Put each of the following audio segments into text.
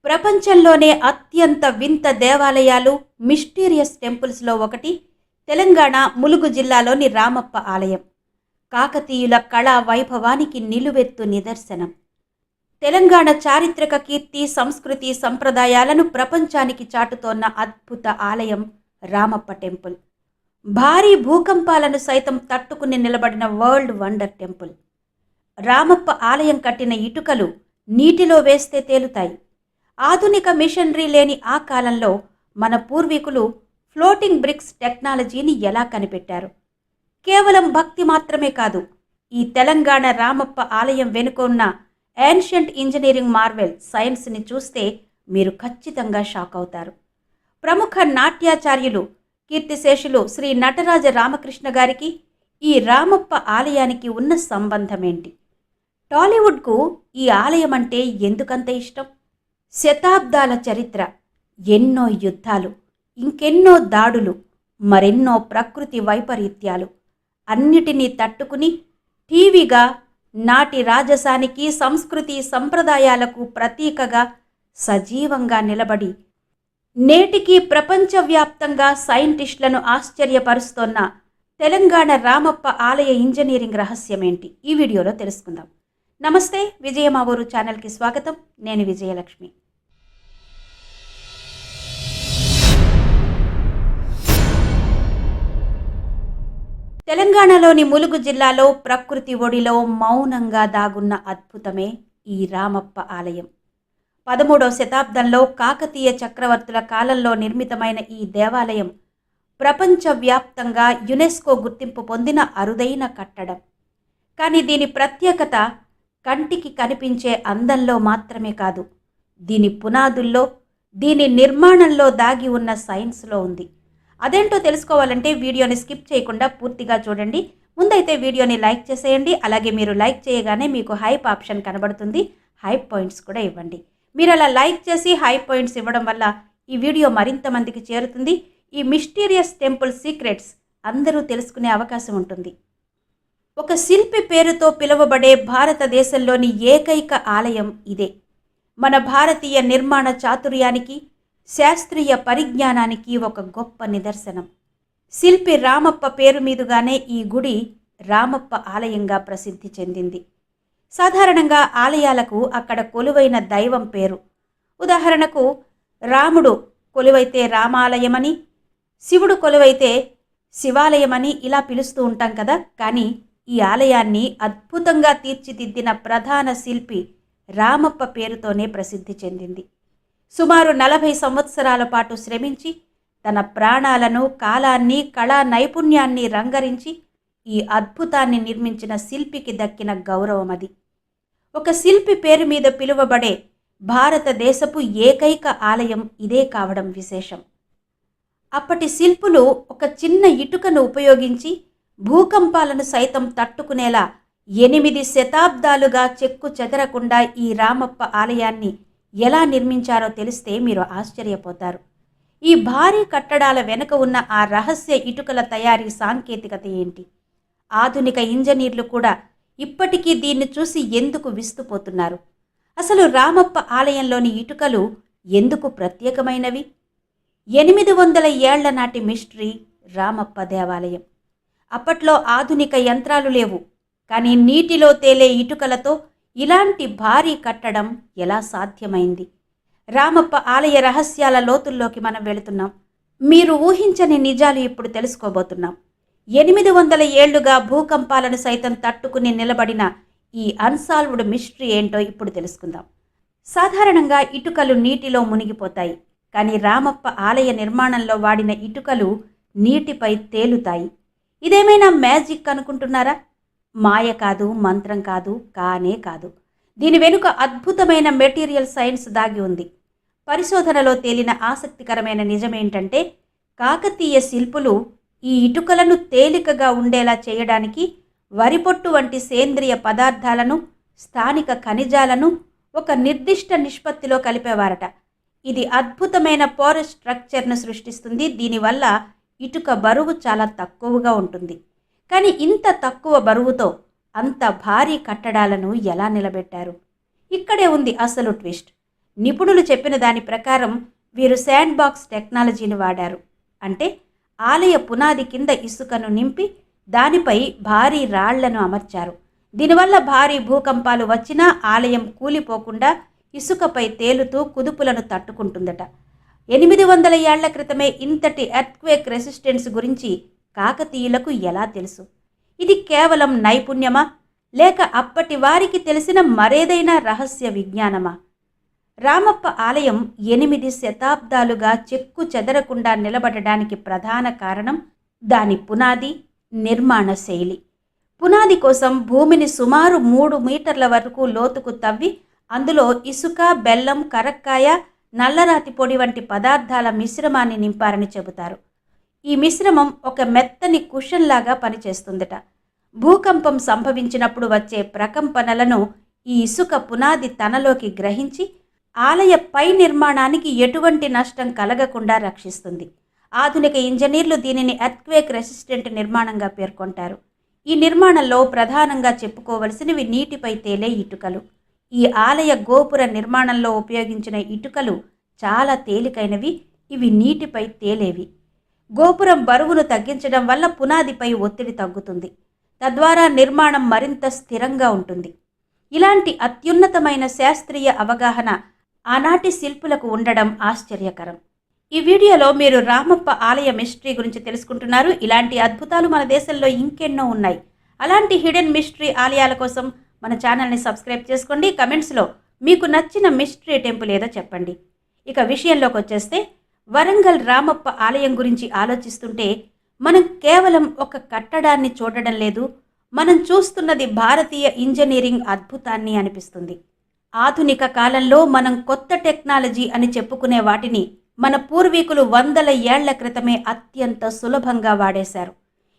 ప్రపంచంలోనే అత్యంత వింత దేవాలయాలు, మిస్టీరియస్ టెంపుల్స్లో ఒకటి తెలంగాణ ములుగు జిల్లాలోని రామప్ప ఆలయం. కాకతీయుల కళా వైభవానికి నిలువెత్తు నిదర్శనం. తెలంగాణ చారిత్రక కీర్తి, సంస్కృతి, సంప్రదాయాలను ప్రపంచానికి చాటుతోన్న అద్భుత ఆలయం రామప్ప టెంపుల్. భారీ భూకంపాలను సైతం తట్టుకుని నిలబడిన వరల్డ్ వండర్ టెంపుల్. రామప్ప ఆలయం కట్టిన ఇటుకలు నీటిలో వేస్తే తేలుతాయి. ఆధునిక మిషనరీ లేని ఆ కాలంలో మన పూర్వీకులు ఫ్లోటింగ్ బ్రిక్స్ టెక్నాలజీని ఎలా కనిపెట్టారు? కేవలం భక్తి మాత్రమే కాదు, ఈ తెలంగాణ రామప్ప ఆలయం వెనుక ఉన్న ఏన్షియంట్ ఇంజనీరింగ్ మార్వెల్ సైన్స్ని చూస్తే మీరు ఖచ్చితంగా షాక్ అవుతారు. ప్రముఖ నాట్యాచార్యులు కీర్తిశేషులు శ్రీ నటరాజ రామకృష్ణ గారికి ఈ రామప్ప ఆలయానికి ఉన్న సంబంధం ఏంటి? టాలీవుడ్కు ఈ ఆలయం అంటే ఎందుకంత ఇష్టం? శతాబ్దాల చరిత్ర, ఎన్నో యుద్ధాలు, ఇంకెన్నో దాడులు, మరెన్నో ప్రకృతి వైపరీత్యాలు అన్నిటినీ తట్టుకుని టీవీగా నాటి రాజసానికి, సంస్కృతి సంప్రదాయాలకు ప్రతీకగా సజీవంగా నిలబడి నేటికి ప్రపంచవ్యాప్తంగా సైంటిస్టులను ఆశ్చర్యపరుస్తోన్న తెలంగాణ రామప్ప ఆలయ ఇంజనీరింగ్ రహస్యమేంటి? ఈ వీడియోలో తెలుసుకుందాం. నమస్తే, విజయ మా ఊరు ఛానల్కి స్వాగతం. నేను విజయలక్ష్మి. తెలంగాణలోని ములుగు జిల్లాలో ప్రకృతి ఒడిలో మౌనంగా దాగున్న అద్భుతమే ఈ రామప్ప ఆలయం. 13వ శతాబ్దంలో కాకతీయ చక్రవర్తుల కాలంలో నిర్మితమైన ఈ దేవాలయం ప్రపంచవ్యాప్తంగా యునెస్కో గుర్తింపు పొందిన అరుదైన కట్టడం. కానీ దీని ప్రత్యేకత కంటికి కనిపించే అందంలో మాత్రమే కాదు, దీని పునాదుల్లో, దీని నిర్మాణంలో దాగి ఉన్న సైన్స్లో ఉంది. అదేంటో తెలుసుకోవాలంటే వీడియోని స్కిప్ చేయకుండా పూర్తిగా చూడండి. ముందైతే వీడియోని లైక్ చేసేయండి. అలాగే మీరు లైక్ చేయగానే మీకు హైప్ ఆప్షన్ కనబడుతుంది. హైప్ పాయింట్స్ కూడా ఇవ్వండి. మీరు అలా లైక్ చేసి హైప్ పాయింట్స్ ఇవ్వడం వల్ల ఈ వీడియో మరింత మందికి చేరుతుంది. ఈ మిస్టీరియస్ టెంపుల్ సీక్రెట్స్ అందరూ తెలుసుకునే అవకాశం ఉంటుంది. ఒక శిల్పి పేరుతో పిలువబడే భారతదేశంలోని ఏకైక ఆలయం ఇదే. మన భారతీయ నిర్మాణ చాతుర్యానికి, శాస్త్రీయ పరిజ్ఞానానికి ఒక గొప్ప నిదర్శనం. శిల్పి రామప్ప పేరు మీదుగానే ఈ గుడి రామప్ప ఆలయంగా ప్రసిద్ధి చెందింది. సాధారణంగా ఆలయాలకు అక్కడ కొలువైన దైవం పేరు. ఉదాహరణకు రాముడు కొలువైతే రామాలయమని, శివుడు కొలువైతే శివాలయమని ఇలా పిలుస్తూ ఉంటాం కదా. కానీ ఈ ఆలయాన్ని అద్భుతంగా తీర్చిదిద్దిన ప్రధాన శిల్పి రామప్ప పేరుతోనే ప్రసిద్ధి చెందింది. సుమారు 40 సంవత్సరాల పాటు శ్రమించి తన ప్రాణాలను, కాలాన్ని, కళా నైపుణ్యాన్ని రంగరించి ఈ అద్భుతాన్ని నిర్మించిన శిల్పికి దక్కిన గౌరవం అది. ఒక శిల్పి పేరు మీద పిలువబడే భారతదేశపు ఏకైక ఆలయం ఇదే కావడం విశేషం. అప్పటి శిల్పులు ఒక చిన్న ఇటుకను ఉపయోగించి భూకంపాలను సైతం తట్టుకునేలా 8 శతాబ్దాలుగా చెక్కు చెదరకుండా ఈ రామప్ప ఆలయాన్ని ఎలా నిర్మించారో తెలిస్తే మీరు ఆశ్చర్యపోతారు. ఈ భారీ కట్టడాల వెనుక ఉన్న ఆ రహస్య ఇటుకల తయారీ సాంకేతికత ఏంటి? ఆధునిక ఇంజనీర్లు కూడా ఇప్పటికీ దీన్ని చూసి ఎందుకు విస్తుపోతున్నారు? అసలు రామప్ప ఆలయంలోని ఇటుకలు ఎందుకు ప్రత్యేకమైనవి? 800 ఏళ్ల నాటి మిస్టరీ రామప్ప దేవాలయం. అప్పట్లో ఆధునిక యంత్రాలు లేవు, కానీ నీటిలో తేలే ఇటుకలతో ఇలాంటి భారీ కట్టడం ఎలా సాధ్యమైంది? రామప్ప ఆలయ రహస్యాల లోతుల్లోకి మనం వెళుతున్నాం. మీరు ఊహించని నిజాలు ఇప్పుడు తెలుసుకోబోతున్నాం. 800 ఏళ్లుగా భూకంపాలను సైతం తట్టుకుని నిలబడిన ఈ అన్సాల్వ్డ్ మిస్టరీ ఏంటో ఇప్పుడు తెలుసుకుందాం. సాధారణంగా ఇటుకలు నీటిలో మునిగిపోతాయి, కానీ రామప్ప ఆలయ నిర్మాణంలో వాడిన ఇటుకలు నీటిపై తేలుతాయి. ఇదేమైనా మ్యాజిక్ అనుకుంటున్నారా? మాయ కాదు, మంత్రం కాదు, కానే కాదు. దీని వెనుక అద్భుతమైన మెటీరియల్ సైన్స్ దాగి ఉంది. పరిశోధనలో తేలిన ఆసక్తికరమైన నిజమేంటంటే, కాకతీయ శిల్పులు ఈ ఇటుకలను తేలికగా ఉండేలా చేయడానికి వరిపొట్టు వంటి సేంద్రియ పదార్థాలను, స్థానిక ఖనిజాలను ఒక నిర్దిష్ట నిష్పత్తిలో కలిపేవారట. ఇది అద్భుతమైన పోరస్ స్ట్రక్చర్ను సృష్టిస్తుంది. దీనివల్ల ఇటుక బరువు చాలా తక్కువగా ఉంటుంది. కానీ ఇంత తక్కువ బరువుతో అంత భారీ కట్టడాలను ఎలా నిలబెట్టారు? ఇక్కడే ఉంది అసలు ట్విస్ట్. నిపుణులు చెప్పిన దాని ప్రకారం వీరు శాండ్ బాక్స్ టెక్నాలజీని వాడారు. అంటే ఆలయ పునాది కింద ఇసుకను నింపి దానిపై భారీ రాళ్లను అమర్చారు. దీనివల్ల భారీ భూకంపాలు వచ్చినా ఆలయం కూలిపోకుండా ఇసుకపై తేలుతూ కుదుపులను తట్టుకుంటుందట. 800 ఏళ్ల క్రితమే ఇంతటి ఎర్త్క్వేక్ రెసిస్టెన్స్ గురించి కాకతీయులకు ఎలా తెలుసు? ఇది కేవలం నైపుణ్యమా, లేక అప్పటి వారికి తెలిసిన మరేదైనా రహస్య విజ్ఞానమా? రామప్ప ఆలయం 8 శతాబ్దాలుగా చెక్కు చెదరకుండా నిలబడడానికి ప్రధాన కారణం దాని పునాది, నిర్మాణ శైలి. పునాది కోసం భూమిని సుమారు 3 మీటర్ల వరకు లోతుకు తవ్వి అందులో ఇసుక, బెల్లం, కరక్కాయ, నల్లరాతి పొడి వంటి పదార్థాల మిశ్రమాన్ని నింపారని చెబుతారు. ఈ మిశ్రమం ఒక మెత్తని కుషన్లాగా పనిచేస్తుందట. భూకంపం సంభవించినప్పుడు వచ్చే ప్రకంపనలను ఈ ఇసుక పునాది తనలోకి గ్రహించి ఆలయ పై నిర్మాణానికి ఎటువంటి నష్టం కలగకుండా రక్షిస్తుంది. ఆధునిక ఇంజనీర్లు దీనిని ఎర్త్క్వేక్ రెసిస్టెంట్ నిర్మాణంగా పేర్కొంటారు. ఈ నిర్మాణంలో ప్రధానంగా చెప్పుకోవలసినవి నీటిపై తేలే ఇటుకలు. ఈ ఆలయ గోపుర నిర్మాణంలో ఉపయోగించిన ఇటుకలు చాలా తేలికైనవి, ఇవి నీటిపై తేలేవి. గోపురం బరువును తగ్గించడం వల్ల పునాదిపై ఒత్తిడి తగ్గుతుంది. తద్వారా నిర్మాణం మరింత స్థిరంగా ఉంటుంది. ఇలాంటి అత్యున్నతమైన శాస్త్రీయ అవగాహన ఆనాటి శిల్పులకు ఉండడం ఆశ్చర్యకరం. ఈ వీడియోలో మీరు రామప్ప ఆలయ మిస్టరీ గురించి తెలుసుకుంటున్నారు. ఇలాంటి అద్భుతాలు మన దేశంలో ఇంకెన్నో ఉన్నాయి. అలాంటి హిడెన్ మిస్టరీ ఆలయాల కోసం మన ఛానల్ని సబ్స్క్రైబ్ చేసుకోండి. కమెంట్స్లో మీకు నచ్చిన మిస్టరీ టెంపుల్ ఏదో చెప్పండి. ఇక విషయంలోకి వచ్చేస్తే, వరంగల్ రామప్ప ఆలయం గురించి ఆలోచిస్తుంటే మనం కేవలం ఒక కట్టడాన్ని చూడడం లేదు, మనం చూస్తున్నది భారతీయ ఇంజనీరింగ్ అద్భుతాన్ని అనిపిస్తుంది. ఆధునిక కాలంలో మనం కొత్త టెక్నాలజీ అని చెప్పుకునే వాటిని మన పూర్వీకులు వందల ఏళ్ల క్రితమే అత్యంత సులభంగా వాడేశారు.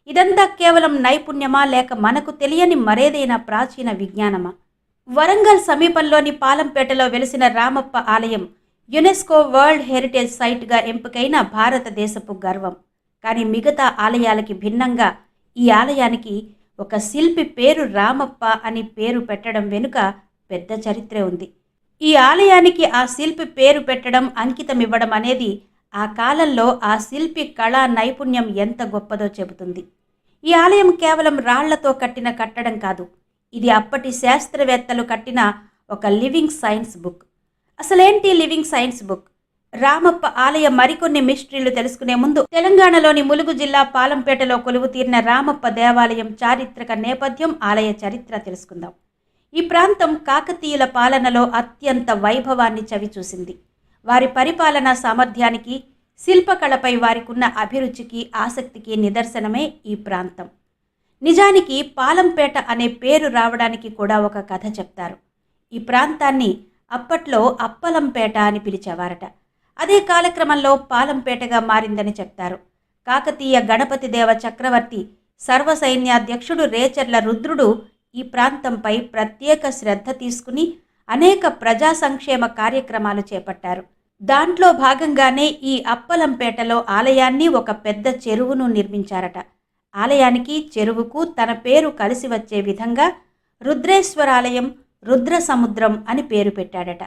ఇదంతా కేవలం నైపుణ్యమా, లేక మనకు తెలియని మరేదైనా ప్రాచీన విజ్ఞానమా? వరంగల్ సమీపంలోని పాలంపేటలో వెలిసిన రామప్ప ఆలయం యునెస్కో వరల్డ్ హెరిటేజ్ సైట్గా ఎంపికైన భారతదేశపు గర్వం. కానీ మిగతా ఆలయాలకి భిన్నంగా ఈ ఆలయానికి ఒక శిల్పి పేరు రామప్ప అని పేరు పెట్టడం వెనుక పెద్ద చరిత్రే ఉంది. ఈ ఆలయానికి ఆ శిల్పి పేరు పెట్టడం, అంకితం ఇవ్వడం అనేది ఆ కాలంలో ఆ శిల్పి కళా నైపుణ్యం ఎంత గొప్పదో చెబుతుంది. ఈ ఆలయం కేవలం రాళ్లతో కట్టిన కట్టడం కాదు, ఇది అప్పటి శాస్త్రవేత్తలు కట్టిన ఒక లివింగ్ సైన్స్ బుక్. అసలేంటి లివింగ్ సైన్స్ బుక్? రామప్ప ఆలయ మరికొన్ని మిస్టరీలు తెలుసుకునే ముందు తెలంగాణలోని ములుగు జిల్లా పాలంపేటలో కొలువు తీరిన రామప్ప దేవాలయం చారిత్రక నేపథ్యం, ఆలయ చరిత్ర తెలుసుకుందాం. ఈ ప్రాంతం కాకతీయుల పాలనలో అత్యంత వైభవాన్ని చవిచూసింది. వారి పరిపాలనా సామర్థ్యానికి, శిల్పకళపై వారికున్న అభిరుచికి, ఆసక్తికి నిదర్శనమే ఈ ప్రాంతం. నిజానికి పాలంపేట అనే పేరు రావడానికి కూడా ఒక కథ చెప్తారు. ఈ ప్రాంతాన్ని అప్పట్లో అప్పలంపేట అని పిలిచేవారట. అదే కాలక్రమంలో పాలంపేటగా మారిందని చెప్తారు. కాకతీయ గణపతి దేవ చక్రవర్తి సర్వసైన్యాధ్యక్షుడు రేచర్ల రుద్రుడు ఈ ప్రాంతంపై ప్రత్యేక శ్రద్ధ తీసుకుని అనేక ప్రజా సంక్షేమ కార్యక్రమాలు చేపట్టారు. దాంట్లో భాగంగానే ఈ అప్పలంపేటలో ఆలయాన్ని, ఒక పెద్ద చెరువును నిర్మించారట. ఆలయానికి, చెరువుకు తన పేరు కలిసి వచ్చే విధంగా రుద్రేశ్వరాలయం, రుద్ర సముద్రం అని పేరు పెట్టాడట.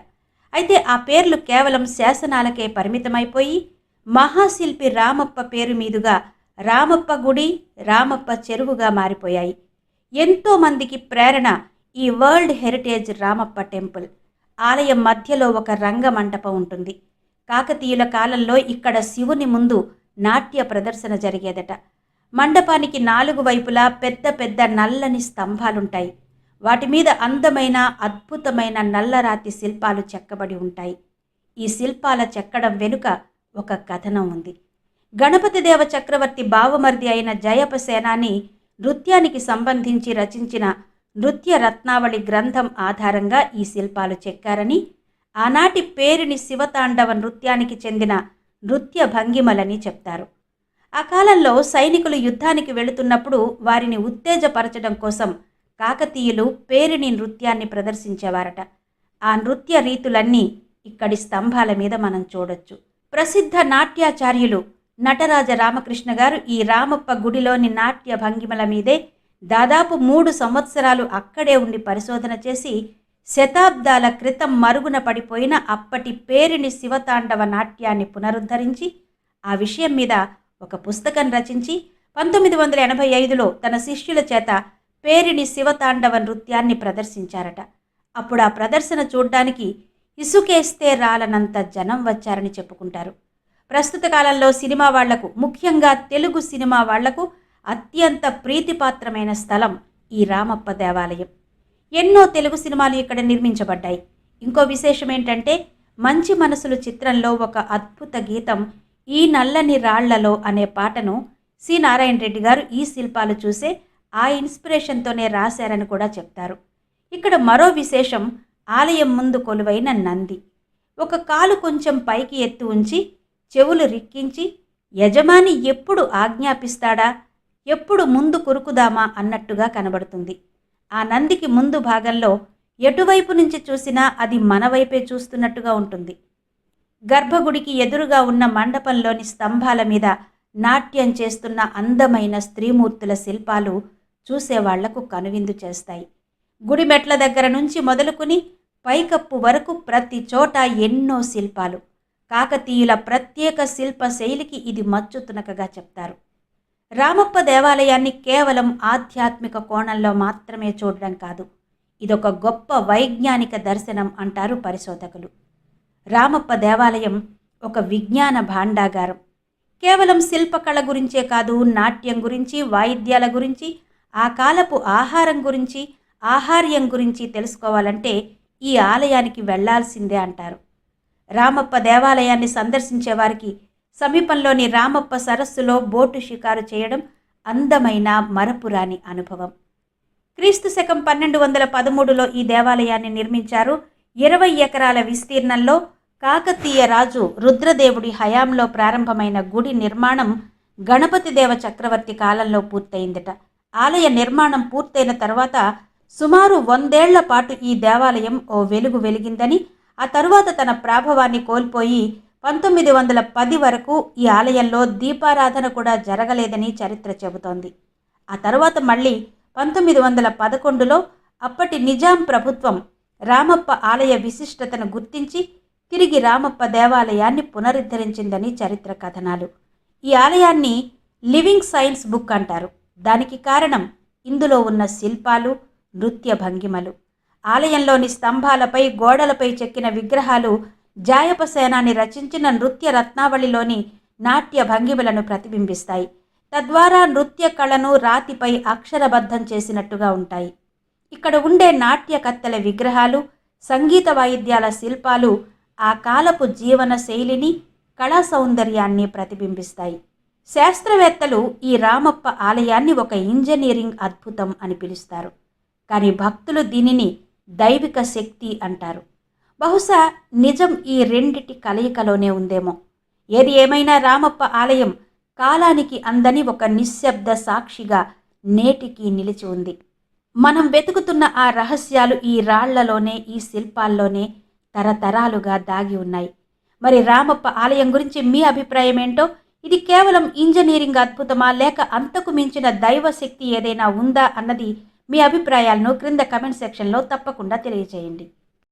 అయితే ఆ పేర్లు కేవలం శాసనాలకే పరిమితమైపోయి మహాశిల్పి రామప్ప పేరు మీదుగా రామప్ప గుడి, రామప్ప చెరువుగా మారిపోయాయి. ఎంతోమందికి ప్రేరణ ఈ వరల్డ్ హెరిటేజ్ రామప్ప టెంపుల్. ఆలయం మధ్యలో ఒక రంగమంటపం ఉంటుంది. కాకతీయుల కాలంలో ఇక్కడ శివుని ముందు నాట్య ప్రదర్శన జరిగేదట. మండపానికి 4 వైపులా పెద్ద పెద్ద నల్లని స్తంభాలుంటాయి. వాటి మీద అందమైన, అద్భుతమైన నల్లరాతి శిల్పాలు చెక్కబడి ఉంటాయి. ఈ శిల్పాల చెక్కడం వెనుక ఒక కథనం ఉంది. గణపతి దేవ చక్రవర్తి బావమర్ది అయిన జయప సేనాని నృత్యానికి సంబంధించి రచించిన నృత్య రత్నావళి గ్రంథం ఆధారంగా ఈ శిల్పాలు చెక్కారని, ఆనాటి పేరిని శివతాండవ నృత్యానికి చెందిన నృత్య భంగిమలని చెప్తారు. ఆ కాలంలో సైనికులు యుద్ధానికి వెళుతున్నప్పుడు వారిని ఉత్తేజపరచడం కోసం కాకతీయులు పేరిని నృత్యాన్ని ప్రదర్శించేవారట. ఆ నృత్య రీతులన్నీ ఇక్కడి స్తంభాల మీద మనం చూడొచ్చు. ప్రసిద్ధ నాట్యాచార్యులు నటరాజ రామకృష్ణ గారు ఈ రామప్ప గుడిలోని నాట్య భంగిమల మీదే దాదాపు 3 సంవత్సరాలు అక్కడే ఉండి పరిశోధన చేసి శతాబ్దాల క్రితం మరుగున పడిపోయిన అప్పటి పేరిణి శివతాండవ నాట్యాన్ని పునరుద్ధరించి ఆ విషయం మీద ఒక పుస్తకం రచించి 1985లో తన శిష్యుల చేత పేరిణి శివతాండవ నృత్యాన్ని ప్రదర్శించారట. అప్పుడు ఆ ప్రదర్శన చూడ్డానికి ఇసుకేస్తే రాలనంత జనం వచ్చారని చెప్పుకుంటారు. ప్రస్తుత కాలంలో సినిమా వాళ్లకు, ముఖ్యంగా తెలుగు సినిమా వాళ్లకు అత్యంత ప్రీతిపాత్రమైన స్థలం ఈ రామప్ప దేవాలయం. ఎన్నో తెలుగు సినిమాలు ఇక్కడ నిర్మించబడ్డాయి. ఇంకో విశేషం ఏంటంటే, మంచి మనసులు చిత్రంలో ఒక అద్భుత గీతం ఈ నల్లని రాళ్లలో అనే పాటను సి నారాయణ రెడ్డి గారు ఈ శిల్పాలు చూసే ఆ ఇన్స్పిరేషన్తోనే రాశారని కూడా చెప్తారు. ఇక్కడ మరో విశేషం ఆలయం ముందు కొలువైన నంది. ఒక కాలు కొంచెం పైకి ఎత్తు ఉంచి చెవులు రిక్కించి యజమాని ఎప్పుడు ఆజ్ఞాపిస్తాడా, ఎప్పుడు ముందు కురుకుదామా అన్నట్టుగా కనబడుతుంది. ఆ నందికి ముందు భాగంలో ఎటువైపు నుంచి చూసినా అది మన వైపే చూస్తున్నట్టుగా ఉంటుంది. గర్భగుడికి ఎదురుగా ఉన్న మండపంలోని స్తంభాల మీద నాట్యం చేస్తున్న అందమైన స్త్రీమూర్తుల శిల్పాలు చూసేవాళ్లకు కనువిందు చేస్తాయి. గుడి మెట్ల దగ్గర నుంచి మొదలుకుని పైకప్పు వరకు ప్రతి చోట ఎన్నో శిల్పాలు. కాకతీయుల ప్రత్యేక శిల్ప శైలికి ఇది మచ్చుతునకగా చెప్తారు. రామప్ప దేవాలయాన్ని కేవలం ఆధ్యాత్మిక కోణంలో మాత్రమే చూడడం కాదు, ఇదొక గొప్ప వైజ్ఞానిక దర్శనం అంటారు పరిశోధకులు. రామప్ప దేవాలయం ఒక విజ్ఞాన భాండాగారం. కేవలం శిల్పకళ గురించే కాదు, నాట్యం గురించి, వాయిద్యాల గురించి, ఆ కాలపు ఆహారం గురించి, ఆహార్యం గురించి తెలుసుకోవాలంటే ఈ ఆలయానికి వెళ్లాల్సిందే అంటారు. రామప్ప దేవాలయాన్ని సందర్శించే వారికి సమీపంలోని రామప్ప సరస్సులో బోటు షికారు చేయడం అందమైన మరపురాని అనుభవం. క్రీస్తు శకం 1213లో ఈ దేవాలయాన్ని నిర్మించారు. 20 ఎకరాల విస్తీర్ణంలో కాకతీయ రాజు రుద్రదేవుడి హయాంలో ప్రారంభమైన గుడి నిర్మాణం గణపతి దేవ చక్రవర్తి కాలంలో పూర్తయిందట. ఆలయ నిర్మాణం పూర్తయిన తర్వాత సుమారు 100 ఏళ్ల పాటు ఈ దేవాలయం ఓ వెలుగు వెలిగిందని, ఆ తరువాత తన ప్రాభవాన్ని కోల్పోయి 1910 వరకు ఈ ఆలయంలో దీపారాధన కూడా జరగలేదని చరిత్ర చెబుతోంది. ఆ తర్వాత మళ్ళీ 1911లో అప్పటి నిజాం ప్రభుత్వం రామప్ప ఆలయ విశిష్టతను గుర్తించి తిరిగి రామప్ప దేవాలయాన్ని పునరుద్ధరించిందని చరిత్ర కథనాలు. ఈ ఆలయాన్ని లివింగ్ సైన్స్ బుక్ అంటారు. దానికి కారణం ఇందులో ఉన్న శిల్పాలు, నృత్య భంగిమలు. ఆలయంలోని స్తంభాలపై, గోడలపై చెక్కిన విగ్రహాలు జాయపసేనాని రచించిన నృత్య రత్నావళిలోని నాట్య భంగిమలను ప్రతిబింబిస్తాయి. తద్వారా నృత్య కళను రాతిపై అక్షరబద్ధం చేసినట్టుగా ఉంటాయి. ఇక్కడ ఉండే నాట్య కత్తెల విగ్రహాలు, సంగీత వాయిద్యాల శిల్పాలు ఆ కాలపు జీవన శైలిని, కళా సౌందర్యాన్ని ప్రతిబింబిస్తాయి. శాస్త్రవేత్తలు ఈ రామప్ప ఆలయాన్ని ఒక ఇంజనీరింగ్ అద్భుతం అని పిలుస్తారు. కానీ భక్తులు దీనిని దైవిక శక్తి అంటారు. బహుశా నిజం ఈ రెండిటి కలయికలోనే ఉందేమో. ఏది ఏమైనా రామప్ప ఆలయం కాలానికి అందని ఒక నిశ్శబ్ద సాక్షిగా నేటికి నిలిచి ఉంది. మనం వెతుకుతున్న ఆ రహస్యాలు ఈ రాళ్లలోనే, ఈ శిల్పాల్లోనే తరతరాలుగా దాగి ఉన్నాయి. మరి రామప్ప ఆలయం గురించి మీ అభిప్రాయం ఏంటో? ఇది కేవలం ఇంజనీరింగ్ అద్భుతమా, లేక అంతకు మించిన దైవశక్తి ఏదైనా ఉందా అన్నది మీ అభిప్రాయాలను క్రింద కమెంట్ సెక్షన్లో తప్పకుండా తెలియజేయండి.